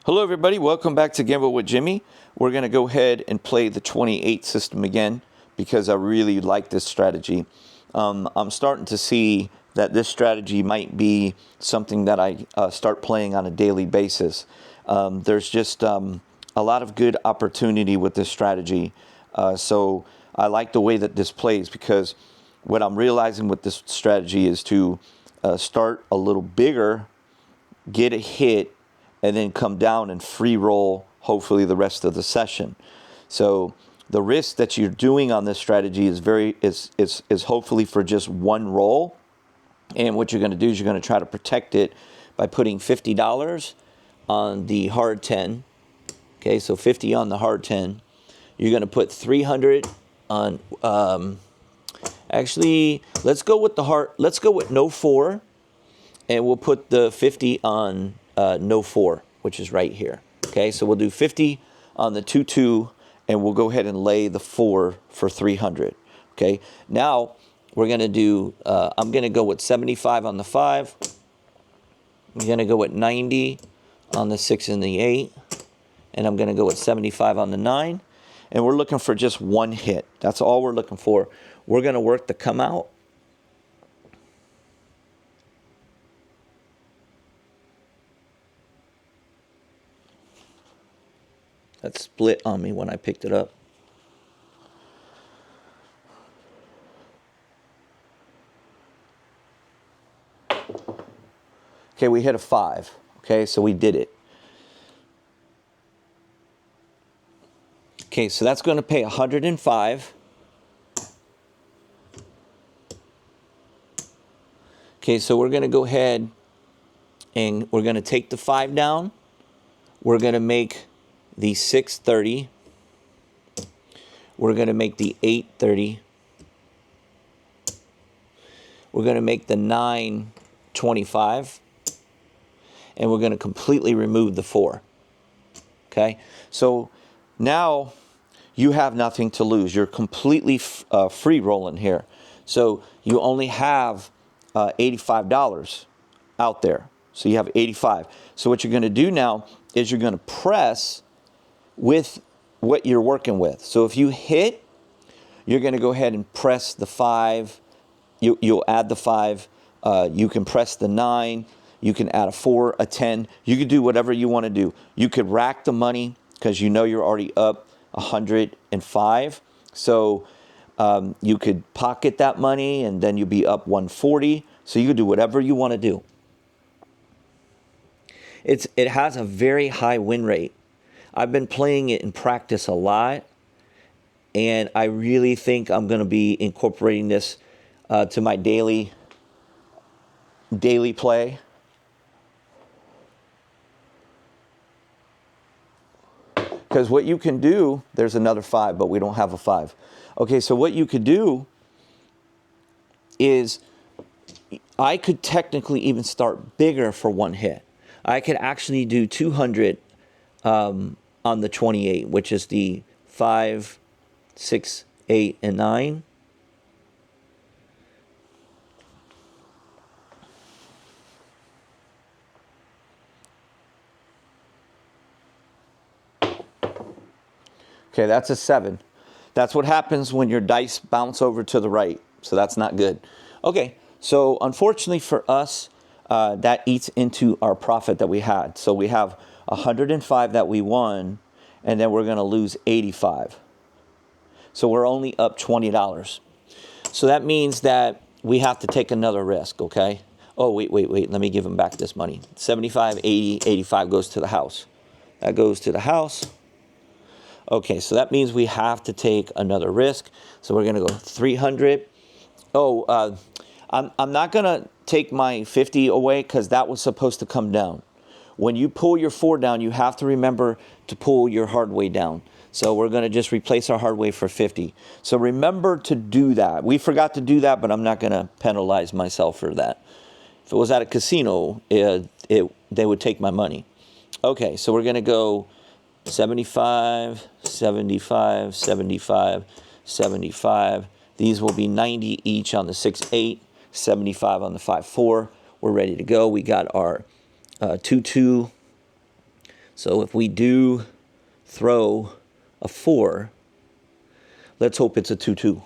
Hello everybody, welcome back to Gamble with Jimmy. We're going to go ahead and play the 28 system again because I really like this strategy. I'm starting to see that this strategy might be something that I start playing on a daily basis. There's just a lot of good opportunity with this strategy. So I like the way that this plays because what I'm realizing with this strategy is to start a little bigger, get a hit, and then come down and free roll hopefully the rest of the session. So the risk that you're doing on this strategy is hopefully for just one roll. And what you're going to do is you're going to try to protect it by putting $50 on the hard 10. Okay, so 50 on the hard 10. You're going to put 300 on actually let's go with no 4, and we'll put the 50 on no 4, which is right here. Okay, so we'll do 50 on the 2-2, and we'll go ahead and lay the 4 for 300. Okay, now we're going to do, I'm going to go with 75 on the 5. I'm going to go with 90 on the 6 and the 8. And I'm going to go with 75 on the 9. And we're looking for just one hit. That's all we're looking for. We're going to work the come out. That split on me when I picked it up. Okay, we hit a 5. Okay, so we did it. Okay, so that's going to pay 105. Okay, so we're going to go ahead and we're going to take the 5 down. We're going to make the 630. We're going to make the 830. We're going to make the 925. And we're going to completely remove the 4. Okay, so now you have nothing to lose. You're completely free rolling here. So you only have $85 out there. So you have 85. So what you're going to do now is you're going to press with what you're working with. So if you hit, you're going to go ahead and press the 5. You'll add the 5. You can press the 9. You can add a 4, a 10. You could do whatever you want to do. You could rack the money because you know you're already up 105. So you could pocket that money and then you'll be up 140. So you could do whatever you want to do. It has a very high win rate. I've been playing it in practice a lot, and I really think I'm going to be incorporating this to my daily play. Because what you can do, there's another 5, but we don't have a 5. Okay, so what you could do is I could technically even start bigger for one hit. I could actually do 200 on the 28, which is the 5, 6, 8, and 9. Okay, that's a 7. That's what happens when your dice bounce over to the right. So that's not good. Okay, so unfortunately for us, that eats into our profit that we had. So we have 105 that we won, and then we're going to lose 85. So we're only up $20. So that means that we have to take another risk, okay? Oh, wait. Let me give them back this money. 75, 80, 85 goes to the house. That goes to the house. Okay, so that means we have to take another risk. So we're going to go 300. Oh, I'm not going to take my 50 away because that was supposed to come down. When you pull your 4 down, you have to remember to pull your hard way down. So we're going to just replace our hard way for 50. So remember to do that. We forgot to do that, but I'm not going to penalize myself for that. If it was at a casino, they would take my money. Okay, so we're going to go 75, 75, 75, 75. These will be 90 each on the 6-8, 75 on the 5-4. We're ready to go. We got our 2-2 So if we do throw a 4, let's hope it's a 2-2.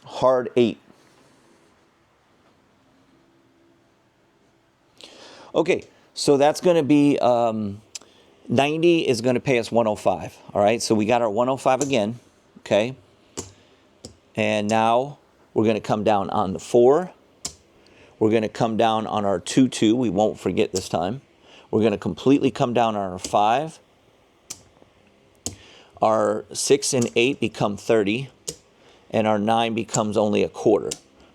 Hard 8. Okay, so that's going to be 90 is going to pay us 105. All right, so we got our 105 again. Okay, and now we're going to come down on the 4. We're going to come down on our 2-2. We won't forget this time. We're going to completely come down on our 5. Our 6 and 8 become 30, and our 9 becomes only a quarter.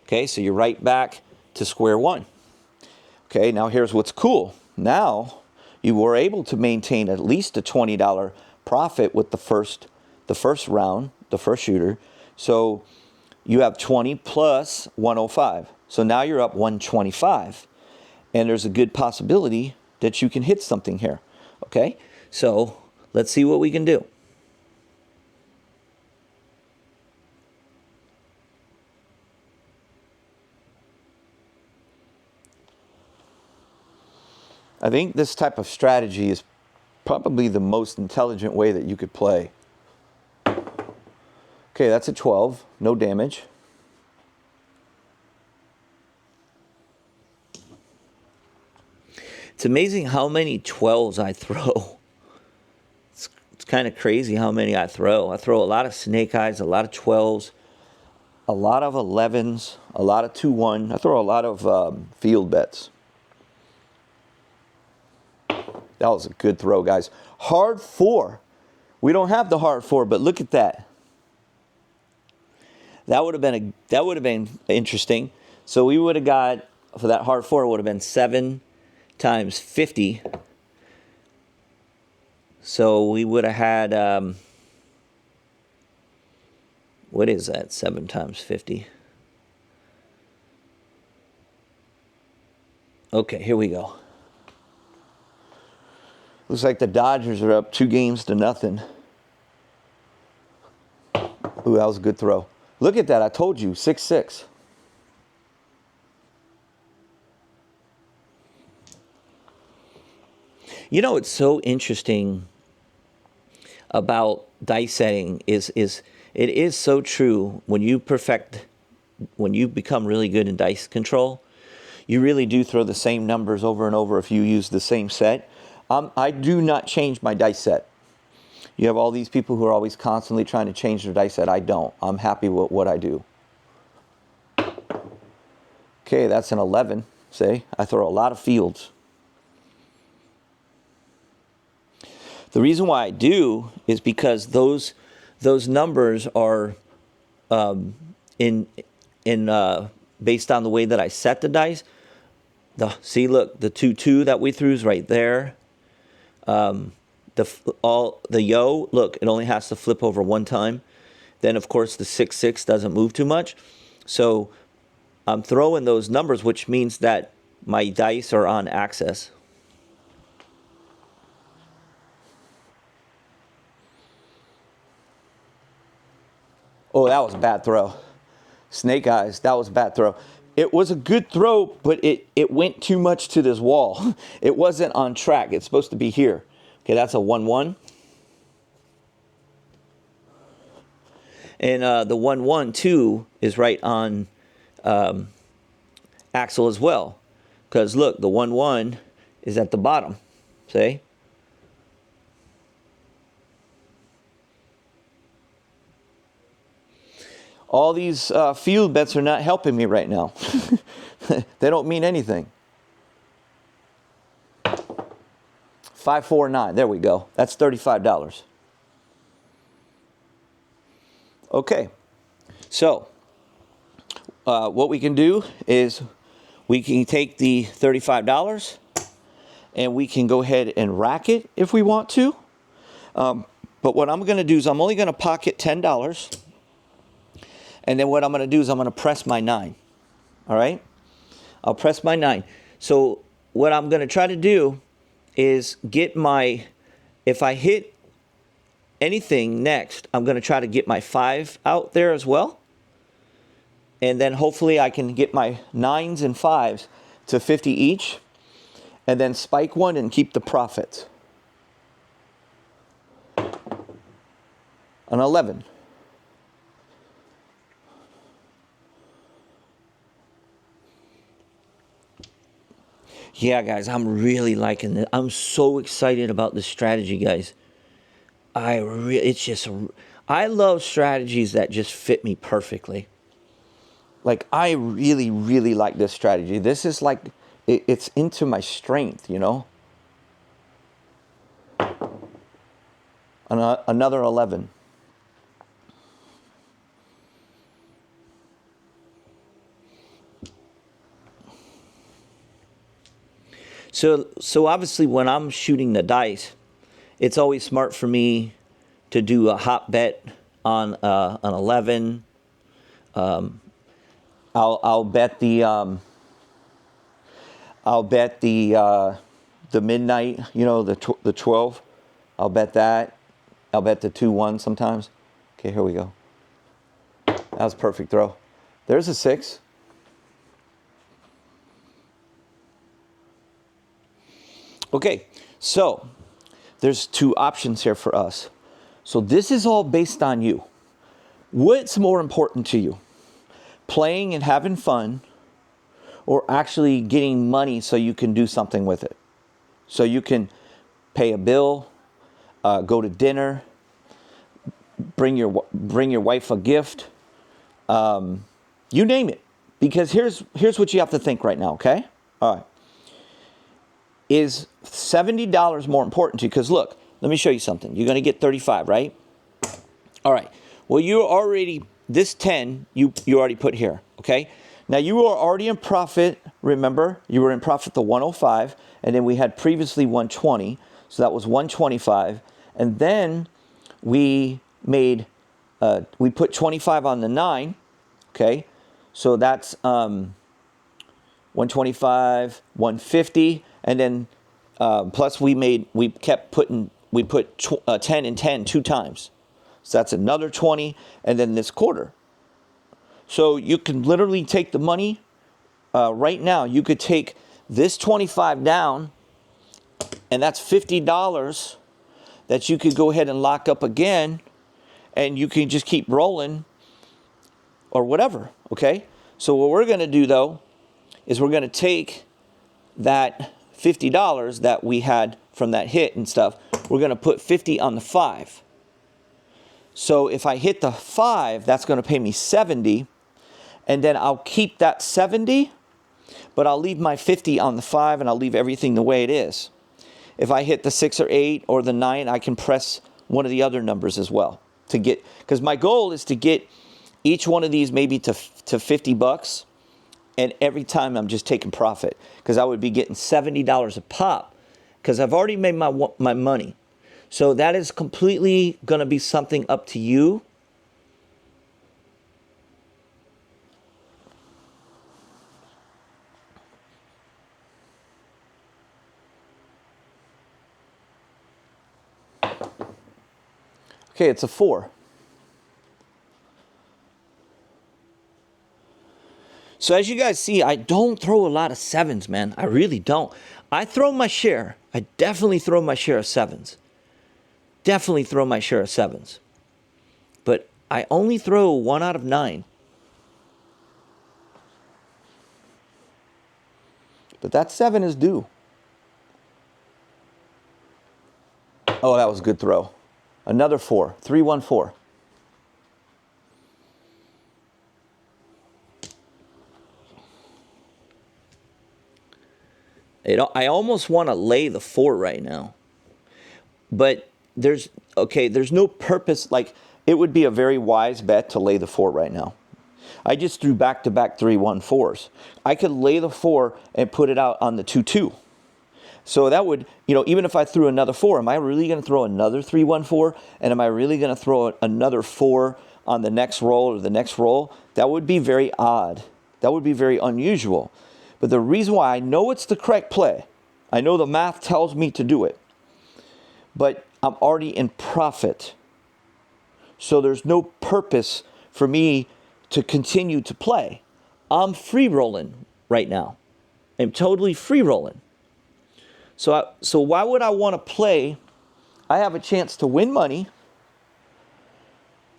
Okay, so you're right back to square one. Okay, now here's what's cool. Now you were able to maintain at least a $20 profit with the first round, the first shooter. So you have 20 plus 105. So now you're up 125. And there's a good possibility that you can hit something here. Okay, so let's see what we can do. I think this type of strategy is probably the most intelligent way that you could play. Okay, that's a 12, no damage. It's amazing how many 12s I throw. It's kind of crazy how many I throw. I throw a lot of snake eyes, a lot of 12s, a lot of 11s, a lot of 2-1. I throw a lot of field bets. That was a good throw, guys. Hard 4. We don't have the hard 4, but look at that. That would have been interesting. So we would have got, for that hard 4, it would have been 7 times 50. So we would have had, what is that, 7 times 50? Okay, here we go. Looks like the Dodgers are up 2-0. Ooh, that was a good throw. Look at that. I told you, 6-6. You know, it's so interesting about dice setting is it is so true when you become really good in dice control, you really do throw the same numbers over and over if you use the same set. I do not change my dice set. You have all these people who are always constantly trying to change their dice set. I don't. I'm happy with what I do. Okay, that's an 11. See, I throw a lot of fields. The reason why I do is because those numbers are based on the way that I set the dice. See, look, the 2-2 that we threw is right there. The yo, look, it only has to flip over one time. Then, of course, the 6-6 doesn't move too much. So I'm throwing those numbers, which means that my dice are on axis. Oh, that was a bad throw. Snake eyes, that was a bad throw. It was a good throw, but it went too much to this wall. It wasn't on track. It's supposed to be here. Okay, that's a 1-1. And the 1-1, too, is right on axle as well. Because, look, the 1-1 is at the bottom. See? All these field bets are not helping me right now. They don't mean anything. 549. There we go. That's $35. Okay. So, what we can do is we can take the $35 and we can go ahead and rack it if we want to. But what I'm going to do is I'm only going to pocket $10. And then what I'm going to do is I'm going to press my 9. All right? I'll press my 9. So what I'm going to try to do is get my, if I hit anything next, I'm going to try to get my 5 out there as well. And then hopefully I can get my 9s and 5s to 50 each. And then spike one and keep the profits. An 11. Yeah, guys, I'm really liking it. I'm so excited about this strategy, guys. I love strategies that just fit me perfectly. Like, I really, really like this strategy. This is like, it's into my strength, you know? Another 11. So obviously when I'm shooting the dice, it's always smart for me to do a hot bet on an 11. I'll bet the midnight, you know, the 12. I'll bet that. I'll bet the 2-1 sometimes. Okay, here we go. That was a perfect throw. There's a 6. Okay, so there's 2 options here for us. So this is all based on you. What's more important to you? Playing and having fun, or actually getting money so you can do something with it? So you can pay a bill, go to dinner, bring your wife a gift, you name it. Because here's what you have to think right now, okay? All right. Is $70 more important to you? Because look, let me show you something. You're going to get 35, right? All right. Well, you're already, this 10, you already put here, okay? Now, you are already in profit. Remember, you were in profit the 105, and then we had previously 120, so that was 125. And then we made, we put 25 on the 9, okay? So that's 125, 150, and then plus we put 10 and 10 2 times. So that's another 20, and then this quarter. So you can literally take the money right now. You could take this 25 down, and that's $50 that you could go ahead and lock up again, and you can just keep rolling or whatever, okay? So what we're going to do, though, is we're going to take that $50 that we had from that hit and stuff, we're going to put 50 on the 5. So if I hit the 5, that's going to pay me 70, and then I'll keep that 70, but I'll leave my 50 on the 5, and I'll leave everything the way it is. If I hit the 6 or 8 or the 9, I can press one of the other numbers as well to get, because my goal is to get each one of these maybe to $50, and every time I'm just taking profit, because I would be getting $70 a pop, because I've already made my money. So that is completely going to be something up to you. Okay, it's a 4. So as you guys see, I don't throw a lot of 7s, man. I really don't. I throw my share. I definitely throw my share of 7s. Definitely throw my share of 7s. But I only throw 1 out of 9. But that 7 is due. Oh, that was a good throw. Another 4. 3-1-4. I almost want to lay the 4 right now. But there's no purpose. Like, it would be a very wise bet to lay the 4 right now. I just threw back-to-back 3-1-4s. I could lay the 4 and put it out on the 2-2. So that would, even if I threw another 4, am I really going to throw another 3-1-4? And am I really going to throw another 4 on the next roll or the next roll? That would be very odd. That would be very unusual. But the reason why I know it's the correct play, I know the math tells me to do it, but I'm already in profit. So there's no purpose for me to continue to play. I'm free rolling right now. I'm totally free rolling. So why would I want to play? I have a chance to win money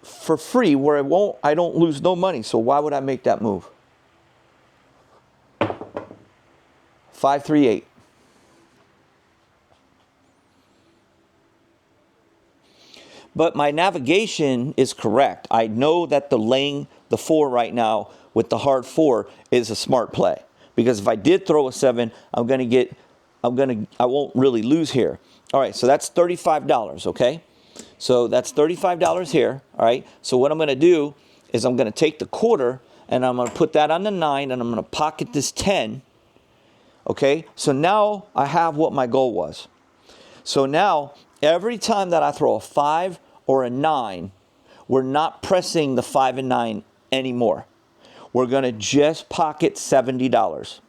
for free where I don't lose no money. So why would I make that move? 538. But my navigation is correct. I know that laying the 4 right now with the hard 4 is a smart play. Because if I did throw a 7, I won't really lose here. All right, so that's $35, okay? So that's $35 here, all right? So what I'm going to do is I'm going to take the quarter and I'm going to put that on the 9 and I'm going to pocket this 10, okay? So now I have what my goal was. So now every time that I throw a 5 or a 9, we're not pressing the 5 and 9 anymore. We're going to just pocket $70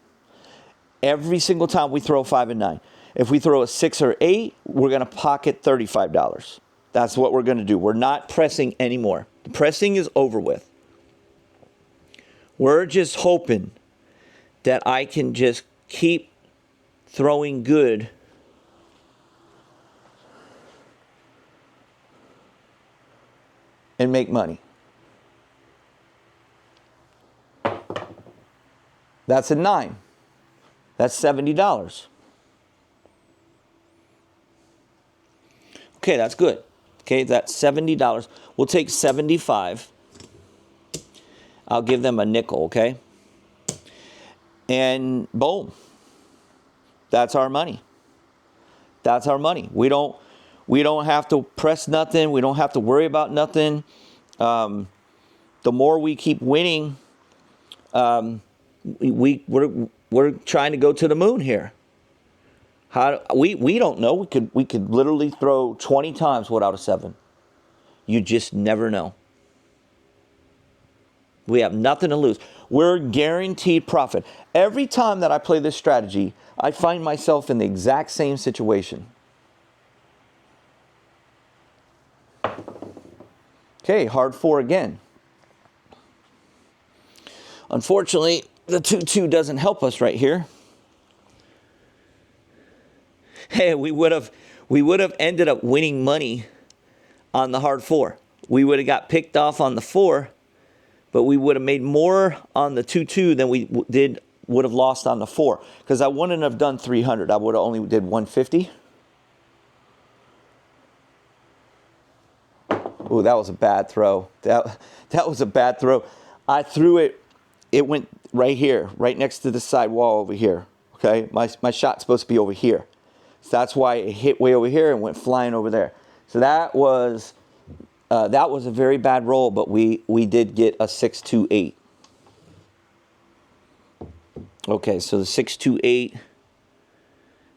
every single time we throw a 5 and 9. If we throw a 6 or 8, we're going to pocket $35. That's what we're going to do. We're not pressing anymore. The pressing is over with. We're just hoping that I can just keep throwing good and make money. That's a 9. That's $70. Okay, that's good. Okay, that's $70. We'll take 75. I'll give them a nickel, okay? And boom. That's our money. That's our money. We don't have to press nothing. We don't have to worry about nothing. The more we keep winning, we're trying to go to the moon here. We don't know. We could literally throw 20 times without a 7. You just never know. We have nothing to lose. We're guaranteed profit. Every time that I play this strategy, I find myself in the exact same situation. Okay, hard 4 again. Unfortunately, the 2-2 doesn't help us right here. Hey, we would have ended up winning money on the hard 4. We would have got picked off on the 4, but we would have made more on the 2-2 than we would have lost on the 4. Because I wouldn't have done 300. I would have only did 150. Ooh, that was a bad throw. That was a bad throw. I threw it. It went right here, right next to the side wall over here. Okay, my shot's supposed to be over here. So that's why it hit way over here and went flying over there. So that was a very bad roll, but we did get a 6-2-8. Okay, so the 6-2-8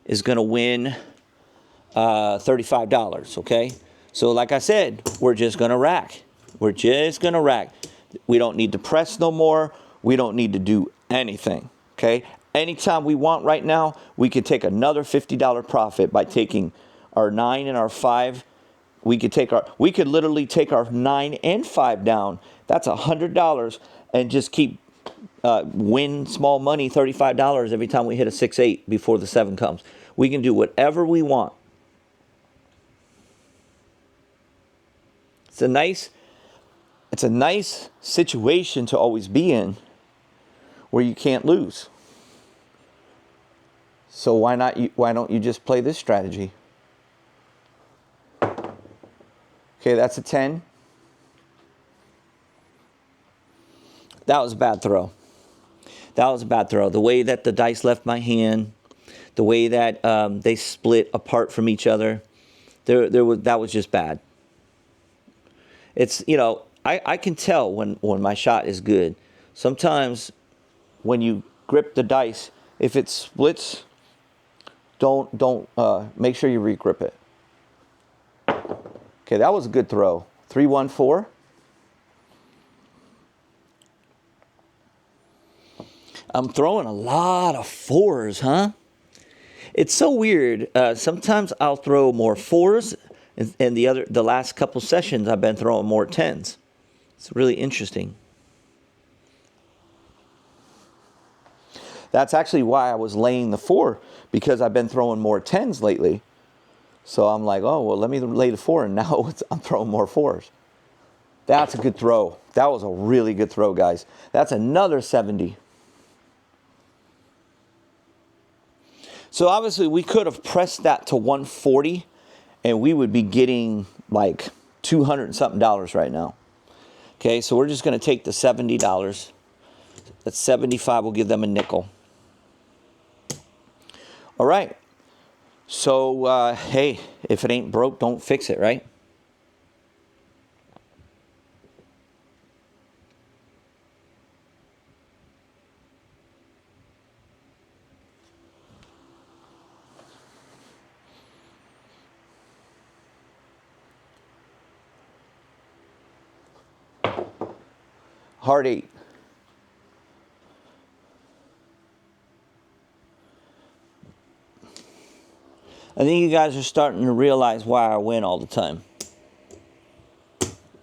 is going to win $35, okay? So like I said, we're just going to rack. We're just going to rack. We don't need to press no more. We don't need to do anything, okay? Anytime we want right now, we could take another $50 profit by taking our 9 and our 5. We could literally take our 9 and 5 down. That's $100 and just keep win small money, $35 every time we hit a 6-8 before the 7 comes. We can do whatever we want. It's a nice situation to always be in where you can't lose. So why don't you just play this strategy? Okay, that's a 10. That was a bad throw. That was a bad throw. The way that the dice left my hand, the way that they split apart from each other, that was just bad. It's, I can tell when my shot is good. Sometimes when you grip the dice, if it splits, don't make sure you re-grip it. Okay, that was a good throw. 3-1-4. I'm throwing a lot of 4s, huh? It's so weird. Sometimes I'll throw more 4s, and the last couple sessions I've been throwing more 10s. It's really interesting. That's actually why I was laying the 4, because I've been throwing more 10s lately. So I'm like, oh, well, let me lay the 4, and now I'm throwing more 4s. That's a good throw. That was a really good throw, guys. That's another 70. So obviously we could have pressed that to 140, and we would be getting like $200 and something right now. Okay, so we're just going to take the $70. That's 75. We'll give them a nickel. All right. So, hey, if it ain't broke, don't fix it, right? Hard 8. I think you guys are starting to realize why I win all the time.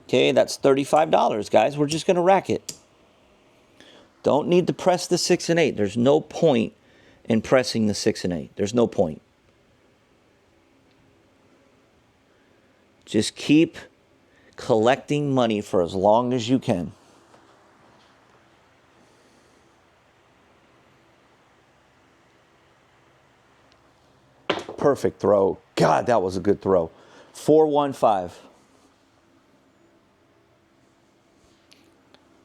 Okay, that's $35, guys. We're just going to rack it. Don't need to press the 6 and 8. There's no point in pressing the 6 and 8. There's no point. Just keep collecting money for as long as you can. Perfect throw. God, that was a good throw. 415.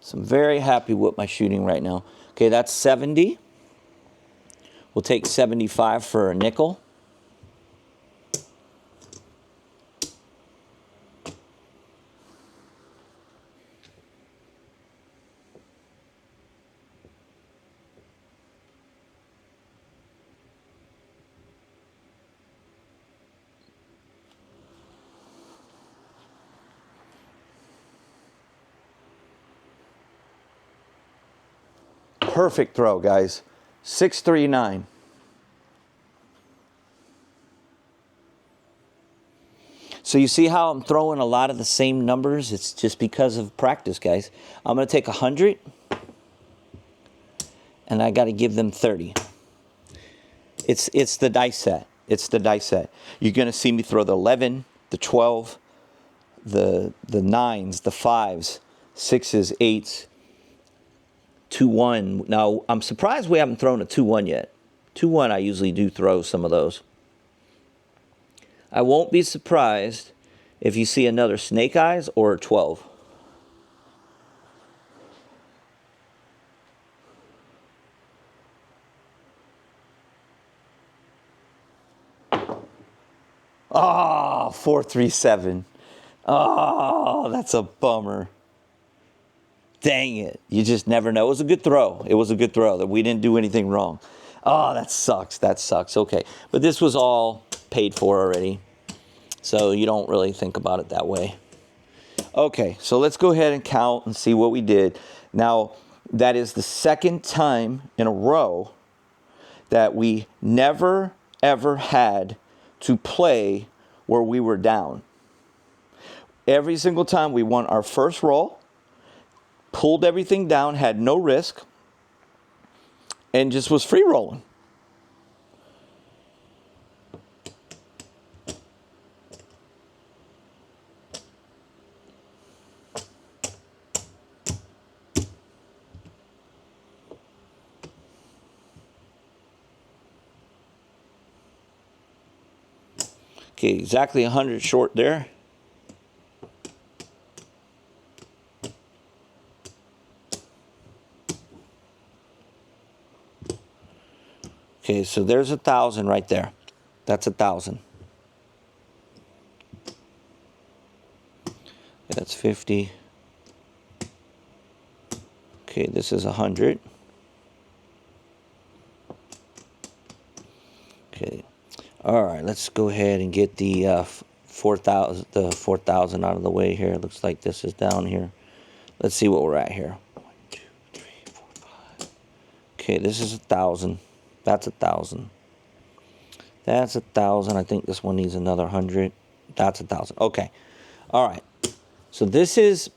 So I'm very happy with my shooting right now. Okay, that's 70. We'll take 75 for a nickel. Perfect throw, guys. 639. So you see how I'm throwing a lot of the same numbers? It's just because of practice, guys. I'm going to take 100, and I got to give them 30. It's the dice set. It's the dice set. You're going to see me throw the 11, the 12, the 9s, the 5s, 6s, 8s, 2-1. Now, I'm surprised we haven't thrown a 2-1 yet. 2-1, I usually do throw some of those. I won't be surprised if you see another snake eyes or a 12. Oh, 437. Oh, that's a bummer. Dang it. You just never know. It was a good throw. It was a good throw. That we didn't do anything wrong. Oh, that sucks. That sucks. Okay. But this was all paid for already. So you don't really think about it that way. Okay. So let's go ahead and count and see what we did. Now, that is the second time in a row that we never, ever had to play where we were down. Every single time we won our first roll, pulled everything down, had no risk, and just was free rolling. Okay, exactly 100 short there. Okay, so there's 1,000 right there. That's 1,000. Okay, that's 50. Okay, this is 100. Okay. All right, let's go ahead and get the 4,000 out of the way here. Looks like this is down here. Let's see what we're at here. 1, 2, 3, 4, 5. Okay, this is 1,000. That's 1,000. That's 1,000. I think this one needs another 100. That's 1,000. Okay. All right. So this is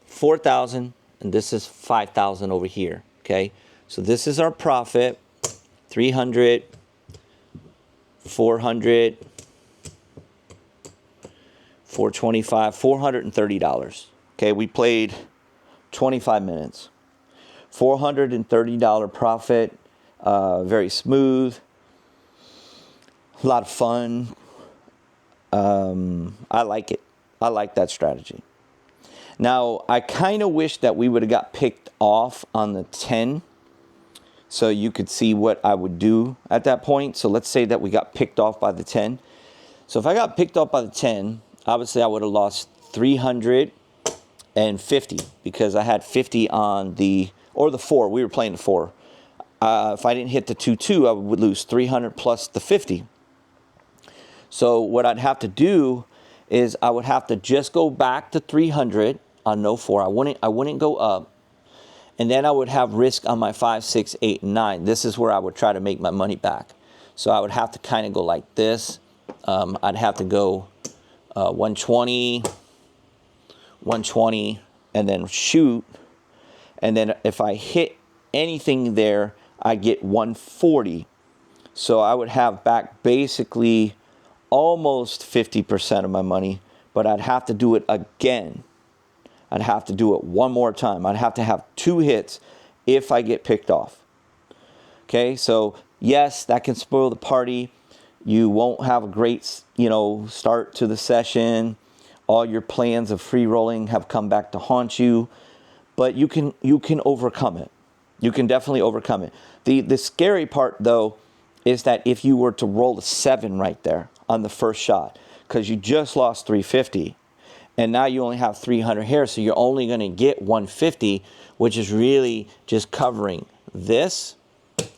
4,000, and this is 5,000 over here. Okay. So this is our profit. 300, 400, 425, $430. Okay, we played 25 minutes. $430 profit, very smooth, a lot of fun. I like it. I like that strategy. Now, I kind of wish that we would have got picked off on the 10 so you could see what I would do at that point. So let's say that we got picked off by the 10. So if I got picked off by the 10, obviously I would have lost 350 because I had 50 on the 4. We were playing the 4. If I didn't hit the 2-2, I would lose 300 plus the 50. So what I'd have to do is I would have to just go back to 300 on no 4. I wouldn't go up. And then I would have risk on my 5, 6, 8, and 9. This is where I would try to make my money back. So I would have to kind of go like this. I'd have to go 120, 120, and then shoot. And then if I hit anything there, I get 140. So I would have back basically almost 50% of my money, but I'd have to do it again. I'd have to do it one more time. I'd have to have 2 hits if I get picked off. Okay, so yes, that can spoil the party. You won't have a great, start to the session. All your plans of free rolling have come back to haunt you, but you can overcome it. You can definitely overcome it. The scary part though is that if you were to roll a 7 right there on the first shot, because you just lost 350, and now you only have 300 here, so you're only going to get 150, which is really just covering this,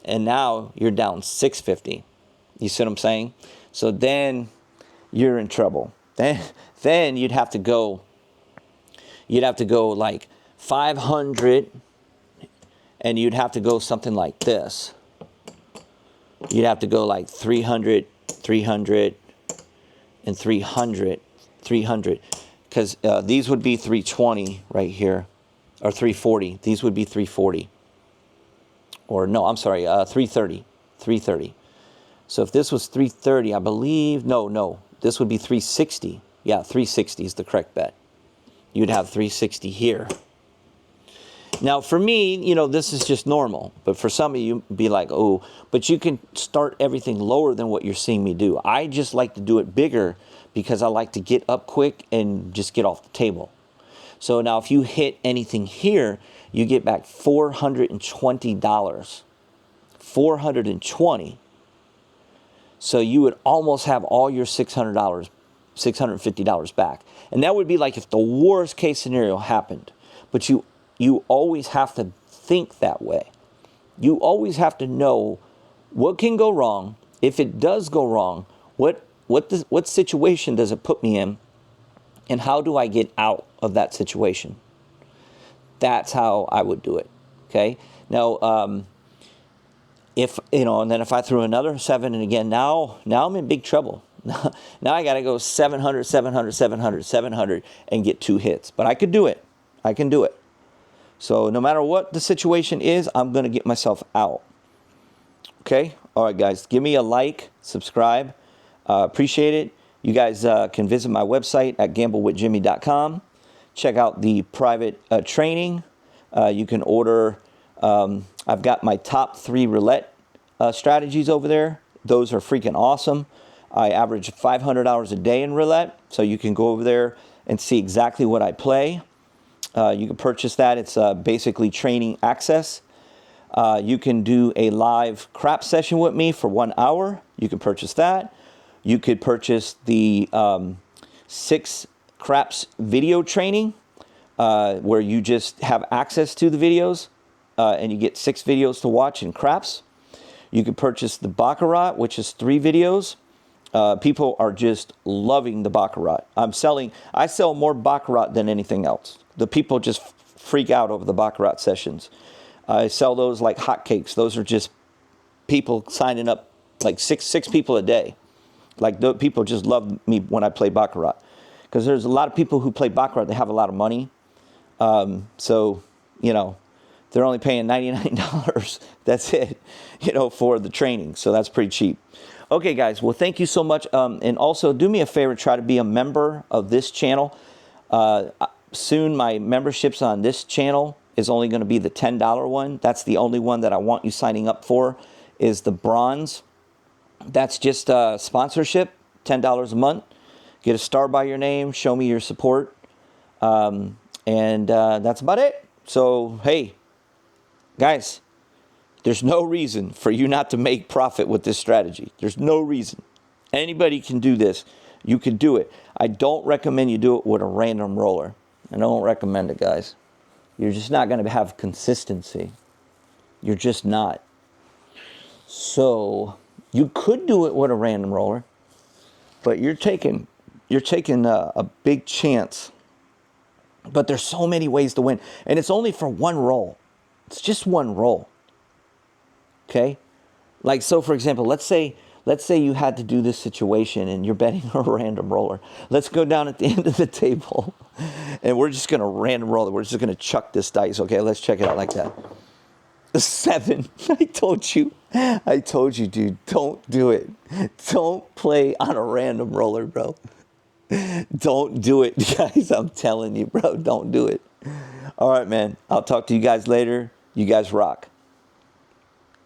and now you're down 650. You see what I'm saying? So then you're in trouble. Then you'd have to go like 500, and you'd have to go something like this. You'd have to go like 300, 300, and 300, 300. Because these would be 320 right here, or 340. These would be 340. Or no, I'm sorry, 330, 330. So if this was 330, I believe, no, this would be 360. Yeah, 360 is the correct bet. You'd have 360 here. Now, for me, this is just normal. But for some of you, be like, oh, but you can start everything lower than what you're seeing me do. I just like to do it bigger because I like to get up quick and just get off the table. So now if you hit anything here, you get back $420. $420. So you would almost have all your $600, $650 back. And that would be like if the worst case scenario happened. But you always have to think that way. You always have to know what can go wrong. If it does go wrong, what situation does it put me in? And how do I get out of that situation? That's how I would do it. Okay. Now, and then if I threw another 7, and again, now I'm in big trouble. Now I got to go 700, 700, 700, 700 and get 2 hits. But I could do it. I can do it. So no matter what the situation is, I'm going to get myself out. Okay? All right, guys. Give me a like, subscribe. Appreciate it. You guys can visit my website at gamblewithjimmy.com. Check out the private training. You can order. I've got my top 3 roulette strategies over there. Those are freaking awesome. I average $500 a day in roulette, so you can go over there and see exactly what I play. You can purchase that. It's basically training access. You can do a live crap session with me for 1 hour. You can purchase that. You could purchase the 6 craps video training, where you just have access to the videos, and you get 6 videos to watch in craps. You could purchase the Baccarat, which is 3 videos. People are just loving the Baccarat. I sell more Baccarat than anything else. The people just freak out over the Baccarat sessions. I sell those like hotcakes. Those are just people signing up, like six people a day. Like the people just love me when I play Baccarat. Because there's a lot of people who play Baccarat, they have a lot of money. So, they're only paying $99. That's it, for the training. So that's pretty cheap. Okay, guys. Well, thank you so much. And also, do me a favor, try to be a member of this channel. Soon, my memberships on this channel is only going to be the $10 one. That's the only one that I want you signing up for, is the bronze. That's just sponsorship, $10 a month. Get a star by your name. Show me your support. And that's about it. So, hey, guys, there's no reason for you not to make profit with this strategy. There's no reason. Anybody can do this. You can do it. I don't recommend you do it with a random roller. I don't recommend it, guys. You're just not going to have consistency. You're just not. So you could do it with a random roller, but you're taking a big chance. But there's so many ways to win, and it's only for one roll. It's just one roll. Okay? Like, so for example, let's say you had to do this situation and you're betting a random roller. Let's go down at the end of the table and we're just going to random roll it. We're just going to chuck this dice. Okay, let's check it out like that. 7. I told you, dude, don't do it. Don't play on a random roller, bro. Don't do it, guys. I'm telling you, bro, don't do it. All right, man. I'll talk to you guys later. You guys rock.